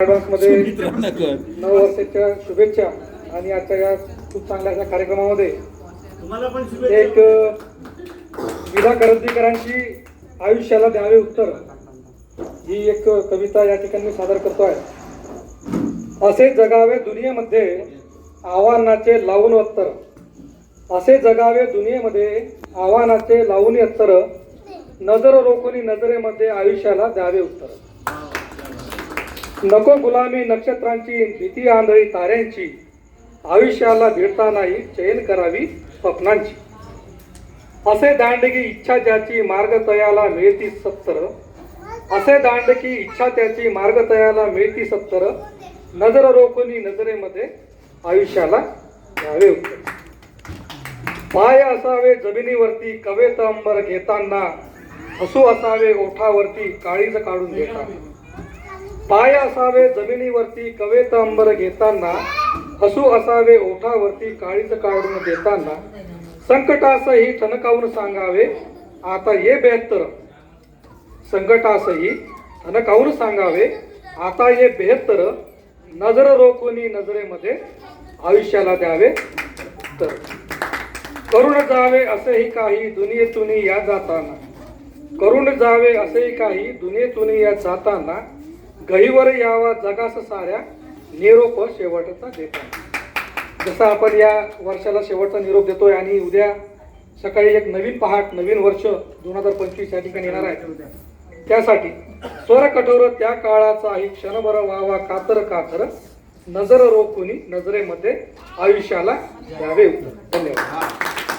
मध्ये 9 वर्षाच्या शुभेच्छा आणि आजच्या या खूप चांगल्या अशा कार्यक्रमामध्ये तुम्हाला पण एक विधा करंदीकरांची आयुष्याला द्यावे उत्तर ही एक कविता या ठिकाणी मी सादर करतो आहे। असे जगावे दुनियेमध्ये आव्हानाचे लावून उत्तर, असे जगावे दुनियेमध्ये आव्हानाचे लावून उत्तर, नजर रोखून नजरेमध्ये आयुष्याला द्यावे उत्तर। नको गुलामी नक्षत्रांची, भीती आंधळी ताऱ्यांची, आयुष्याला भिडता नाही चैन करावी स्वप्नांची। असे दांडगी इच्छा ज्याची मार्ग तयाला मिळती सत्तर, असे दांडकी इच्छा त्याची मार्ग तयाला मिळती सत्तर, नजर रोखून नजरेमध्ये आयुष्याला द्यावे उत्तर। पाय असावे जमिनीवरती कवेत अंबर घेताना, हसू असावे ओठावरती काळीज काढून घेताना। पाय असावे जमिनीवरती कवेत अंबर घेताना, हसू असावे ओठावरती काळीज काढून देताना। संकटासही ठणकावून सांगावे आता ये बेहत्तर, संकटासही ठणकावून सांगावे आता ये बेहत्तर, नजर रोखून नजरेमध्ये आयुष्याला द्यावे तर। करून जावे असेही काही दुनियेतून या जाताना, करून जावे असेही काही दुनियेतून या जाताना, गहीवर यावा जगास साऱ्या निरोप शेवटचा देताना। जसं आपण या वर्षाला शेवटचा निरोप देतोय आणि उद्या सकाळी एक नवीन पहाट, नवीन वर्ष 2025 या ठिकाणी येणार आहे, त्यासाठी स्वर कठोर त्या काळाचाही क्षणभर व्हावा कातर कातर, नजर रोखून नजरेमध्ये आयुष्याला द्यावे उत्तर। धन्यवाद।